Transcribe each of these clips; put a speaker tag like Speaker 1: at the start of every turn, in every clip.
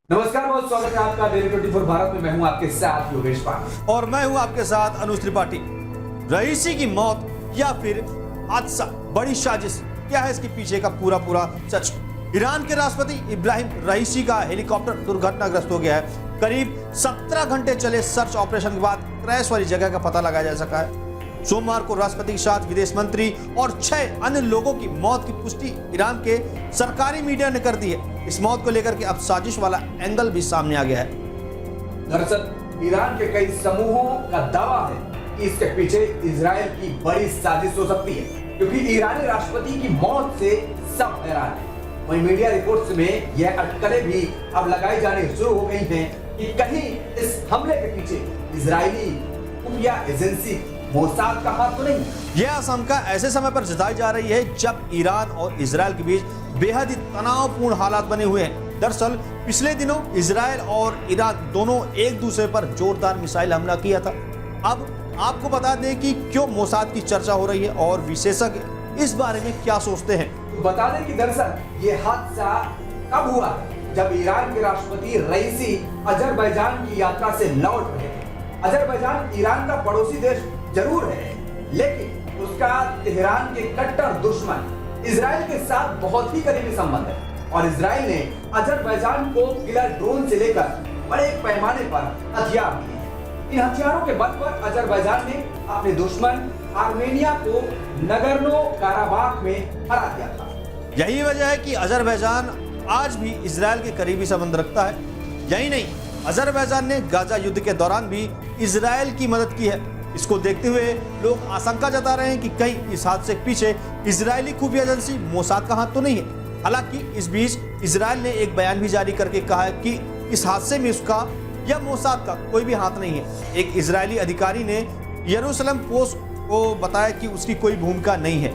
Speaker 1: नमस्कार, बहुत स्वागत है आपका डेली 24 भारत में। मैं हूं आपके साथ योगेश पांडे
Speaker 2: और मैं हूं आपके साथ अनुज त्रिपाठी। रईसी की मौत या फिर हादसा, बड़ी साजिश, क्या है इसके पीछे का पूरा सच? ईरान के राष्ट्रपति इब्राहिम रईसी का हेलीकॉप्टर दुर्घटनाग्रस्त हो गया है। करीब 17 घंटे चले सर्च ऑपरेशन के बाद क्रैश वाली जगह का पता लगाया जा सका है। सोमवार को राष्ट्रपति के साथ विदेश मंत्री और 6 अन्य लोगों की मौत की पुष्टि ईरान के सरकारी मीडिया ने कर दी है। इस मौत को लेकर के अब साजिश वाला एंगल भी सामने आ गया है।
Speaker 1: दरअसल ईरान के कई समूहों का दावा है कि इसके पीछे इजराइल की बड़ी साजिश हो सकती है, क्योंकि ईरानी राष्ट्रपति की मौत से सब हैरान है। वहीं मीडिया रिपोर्ट्स में यह अटकलें भी अब लगाई जानी शुरू हो गई हैं कि कहीं इस हमले के पीछे इजरायली खुफिया एजेंसी मोसाद का हाथ तो नहीं।
Speaker 2: यह आशंका ऐसे समय पर जताई जा रही है जब ईरान और इजराइल के बीच बेहद ही तनावपूर्ण हालात बने हुए हैं। दरअसल पिछले दिनों इजराइल और ईरान दोनों एक दूसरे पर जोरदार मिसाइल हमला किया था। अब आपको बता दें कि क्यों मोसाद की चर्चा हो रही है और विशेषज्ञ इस बारे में क्या सोचते हैं।
Speaker 1: तो बता दें कि दरअसल ये हादसा कब हुआ, जब ईरान के राष्ट्रपति रईसी अजरबैजान की यात्रा से लौट रहे थे। अजरबैजान ईरान का पड़ोसी देश जरूर है, लेकिन उसका तेहरान के कट्टर दुश्मन इजराइल के साथ बहुत ही करीबी संबंध है और इजराइल ने अजरबैजान को किलर ड्रोन से लेकर बड़े पैमाने पर हथियार दिए। इन हथियारों के बल पर अजरबैजान ने अपने दुश्मन आर्मेनिया को नगर्नो काराबाख में हरा दिया था।
Speaker 2: यही वजह है कि अजरबैजान आज भी इजराइल के करीबी संबंध रखता है। यही नहीं, अजरबैजान ने गाजा युद्ध के दौरान भी इजराइल की मदद की है। इसको देखते हुए लोग आशंका जता रहे हैं कि कहीं इस हादसे के पीछे इजरायली खुफिया एजेंसी मोसाद का हाथ तो नहीं है। हालांकि इस बीच इजराइल ने एक बयान भी जारी करके कहा है कि इस हादसे में उसका या मोसाद का कोई भी हाथ नहीं है। एक इजरायली अधिकारी ने यरूशलेम पोस्ट को बताया कि उसकी कोई भूमिका नहीं है।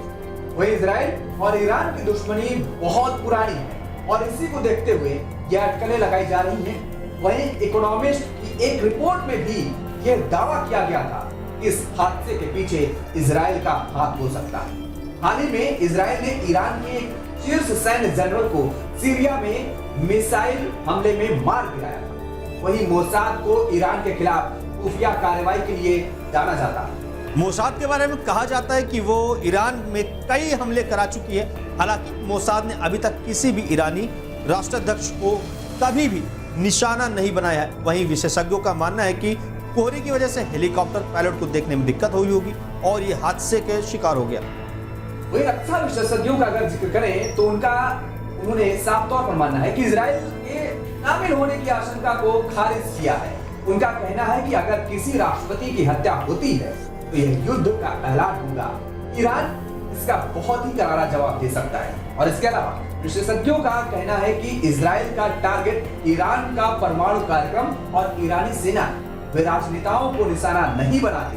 Speaker 1: वही इजराइल और ईरान की दुश्मनी बहुत पुरानी है और इसी को देखते हुए यह अटकलें लगाई जा रही हैं। वहीं इकोनॉमिस्ट की एक रिपोर्ट में भी यह दावा किया गया था इस हादसे के पीछे इजराइल का हाथ हो सकता है। हाल ही में इजराइल ने ईरान के एक शीर्ष सैन्य जनरल को सीरिया में मिसाइल हमले में मार गिराया था। वहीं मोसाद को ईरान के खिलाफ खुफिया कार्रवाई के लिए जाना जाता है।
Speaker 2: मोसाद के बारे में कहा जाता है कि वो ईरान में कई हमले करा चुकी है। हालांकि मोसाद ने अभी तक किसी भी ईरानी राष्ट्राध्यक्ष को कभी भी निशाना नहीं बनाया है। वहीं विशेषज्ञों का मानना है कि कोहरे की वजह से हेलीकॉप्टर पायलट को देखने में दिक्कत हुई होगी और ये हादसे के शिकार हो गया।
Speaker 1: वही रक्षा विशेषज्ञों का अगर जिक्र करें तो उन्होंने साफ तौर पर मानना है कि इजराइल के शामिल होने की आशंका को खारिज किया है। उनका कहना है कि अगर किसी राष्ट्रपति की हत्या होती है तो यह युद्ध का ऐलान होगा। ईरान इसका बहुत ही करारा जवाब दे सकता है। और इसके अलावा विशेषज्ञों का कहना है कि इजराइल का टारगेट ईरान का परमाणु कार्यक्रम और ईरानी सेना वे राजनेताओं को निशाना नहीं बनाते।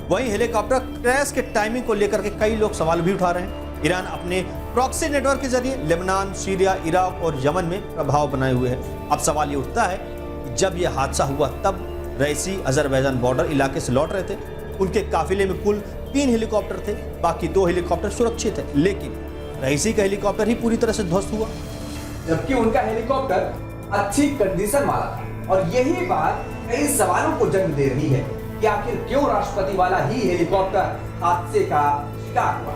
Speaker 2: वहीं हेलीकॉप्टर क्रैश के टाइमिंग को लेकर के कई लोग सवाल भी उठा रहे हैं। ईरान अपने प्रॉक्सी नेटवर्क के जरिए लेबनान, सीरिया, इराक और यमन में प्रभाव बनाए हुए है। अब सवाल ये उठता है कि जब यह हादसा हुआ तब रईसी अजरबैजान बॉर्डर इलाके से लौट रहे थे। उनके काफिले में कुल 3 हेलीकॉप्टर थे, बाकी 2 हेलीकॉप्टर सुरक्षित थे, लेकिन रईसी का हेलीकॉप्टर ही पूरी तरह से ध्वस्त हुआ,
Speaker 1: जबकि उनका हेलीकॉप्टर अच्छी कंडीशन वाला था। और यही बात कई सवालों को जन्म दे रही है कि आखिर क्यों राष्ट्रपति वाला ही हेलीकॉप्टर हादसे का शिकार हुआ।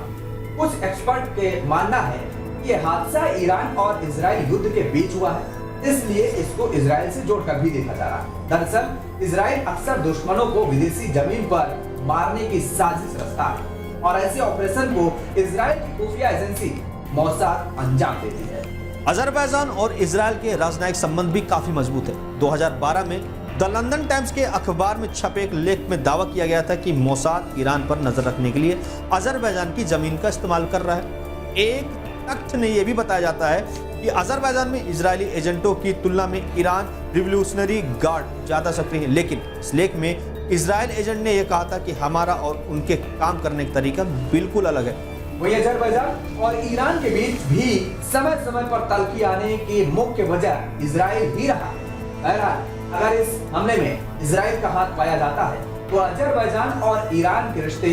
Speaker 1: कुछ एक्सपर्ट के मानना है कि यह हादसा ईरान और इजराइल युद्ध के बीच हुआ है, इसलिए इसको इजराइल से जोड़कर भी देखा जा रहा है। दरअसल इजराइल अक्सर दुश्मनों को विदेशी जमीन पर मारने की साजिश रचता है और ऐसे ऑपरेशन को इजराइल की खुफिया एजेंसी मोसाद अंजाम देती है।
Speaker 2: अजरबैजान और इजराइल के राजनयिक संबंध भी काफी मजबूत है। 2012 में द लंदन टाइम्स के अखबार में छपे एक लेख में दावा किया गया था कि मोसाद ईरान पर नजर रखने के लिए अजरबैजान की जमीन का इस्तेमाल कर रहा है। एक तथ्य ने यह भी बताया जाता है कि अजरबैजान में इजरायली एजेंटों की तुलना में ईरान रिवोल्यूशनरी गार्ड ज्यादा सक्रिय है। लेकिन इस लेख में इजरायल एजेंट ने यह कहा था कि हमारा और उनके काम करने का तरीका बिल्कुल अलग है।
Speaker 1: वही अजरबैजान और ईरान के बीच भी समय समय पर तल्खी आने की मुख्य वजह इजराइल ही रहा। बहरहाल अगर इस हमले में इजराइल का हाथ पाया जाता है तो अजरबैजान और ईरान के रिश्ते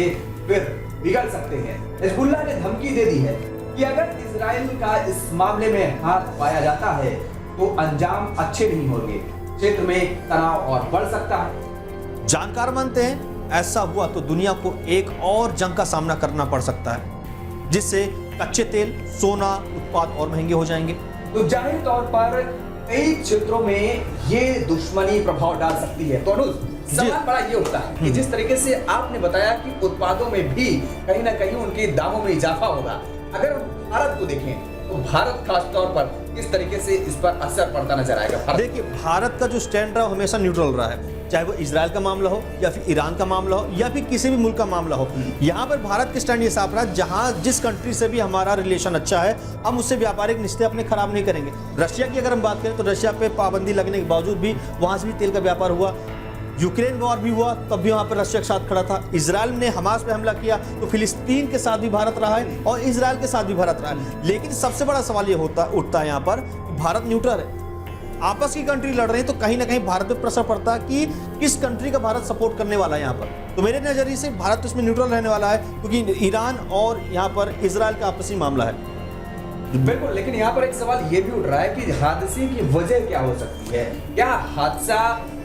Speaker 1: फिर बिगड़ सकते हैं। हिजबुल्लाह ने धमकी दे दी है कि अगर इजराइल का इस मामले में हाथ पाया जाता है तो अंजाम अच्छे नहीं होंगे, क्षेत्र में तनाव और बढ़ सकता है।
Speaker 2: जानकार मानते हैं ऐसा हुआ तो दुनिया को एक और जंग का सामना करना पड़ सकता है, जिससे कच्चे तेल, सोना उत्पाद और महंगे हो जाएंगे।
Speaker 1: तो जाहिर तौर पर कई क्षेत्रों में ये दुश्मनी प्रभाव डाल सकती है। तो अनुज, सवाल बड़ा ये उठता है कि जिस तरीके से आपने बताया कि उत्पादों में भी कहीं ना कहीं उनके दामों में इजाफा होगा, अगर भारत को देखें तो भारत खास तौर पर किस तरीके से इस पर असर पड़ता नजर आएगा?
Speaker 2: देखिए, भारत का जो स्टैंड रहा हमेशा न्यूट्रल रहा है, चाहे वो इजराइल का मामला हो या फिर ईरान का मामला हो या फिर किसी भी मुल्क का मामला हो। यहाँ पर भारत का स्टैंड ये साफ रहा, जहाँ जिस कंट्री से भी हमारा रिलेशन अच्छा है, हम उससे व्यापारिक रिश्ते अपने खराब नहीं करेंगे। रशिया की अगर हम बात करें तो रशिया पे पाबंदी लगने के बावजूद भी वहां से भी तेल का व्यापार हुआ। यूक्रेन वॉर भी हुआ तब भी वहां पर रशिया के साथ खड़ा था। इजराइल ने हमास पे हमला किया तो फिलिस्तीन के साथ भी भारत रहा है और इजराइल के साथ भी भारत रहा है। लेकिन सबसे बड़ा सवाल ये उठता है यहाँ पर कि भारत न्यूट्रल है, आपस की कंट्री लड़ रहे हैं, तो कहीं ना कहीं भारत पे प्रेशर पड़ता है कि किस कंट्री का भारत सपोर्ट करने वाला है यहाँ पर। तो मेरे नजरिए से भारत तो इसमें न्यूट्रल रहने वाला है, क्योंकि ईरान और यहाँ पर इजराइल का आपसी मामला है।
Speaker 1: बिल्कुल, लेकिन यहाँ पर एक सवाल ये भी उठ रहा है कि हादसे की वजह क्या हो सकती है? क्या हादसा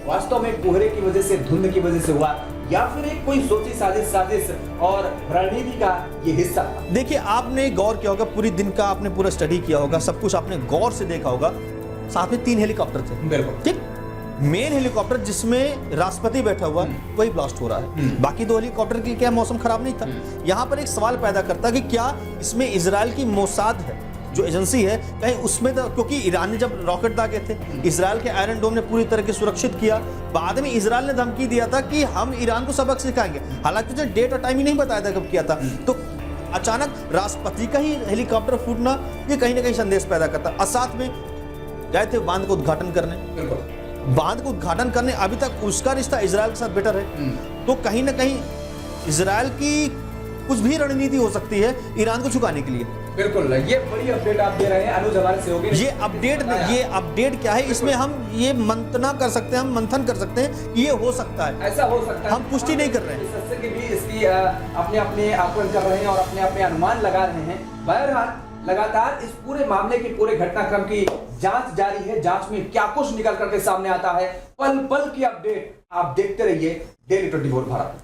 Speaker 1: वास्तव में कोहरे की वजह से, धुंध की वजह से हुआ, या फिर एक कोई सोची साजिश और रणनीति का ये हिस्सा था?
Speaker 2: देखिए, आपने गौर किया होगा, पूरी दिन का आपने पूरा स्टडी किया होगा, सब कुछ आपने गौर से देखा होगा। साथ में 3 हेलीकॉप्टर थे,
Speaker 1: बिल्कुल
Speaker 2: ठीक। मेन हेलीकॉप्टर जिसमें राष्ट्रपति बैठा हुआ है वही ब्लास्ट हो रहा है। बाकी 2 हेलीकॉप्टर की क्या मौसम खराब नहीं था? यहाँ पर एक सवाल पैदा करता है कि क्या इसमें इजराइल की मोसाद है जो एजेंसी है, कहीं उसमें तो, क्योंकि ईरान ने जब रॉकेट दागे थे, इजराइल के आयरन डोम ने पूरी तरह से सुरक्षित किया। बाद में इजराइल ने धमकी दिया था कि हम ईरान को सबक सिखाएंगे, हालांकि तुझे डेट और टाइम ही नहीं बताया था कब किया था। तो अचानक राष्ट्रपति का ही हेलीकॉप्टर फूटना ये कहीं ना कहीं संदेश पैदा करता। और साथ में गए थे बांध का उद्घाटन करने, बांध का उद्घाटन करने, अभी तक उसका रिश्ता इजराइल के साथ बेटर है। तो कहीं ना कहीं इजराइल की कुछ भी रणनीति हो सकती है ईरान को झुकाने के लिए।
Speaker 1: बिल्कुल, ये बड़ी अपडेट आप दे रहे हैं अनुज, हमारे सहयोगी।
Speaker 2: ये अपडेट क्या है, इसमें हम ये मंथन कर सकते हैं कि ये हो सकता है,
Speaker 1: ऐसा हो सकता है।
Speaker 2: हम पुष्टि नहीं कर रहे हैं,
Speaker 1: सत्य के भी इसकी अपने आकलन कर रहे हैं और अपने अनुमान लगा रहे हैं। बहरहाल लगातार इस पूरे मामले के पूरे घटनाक्रम की जांच जारी है। जांच में क्या कुछ निकल करके सामने आता है, पल पल की अपडेट आप देखते रहिए डेली 24 भारत।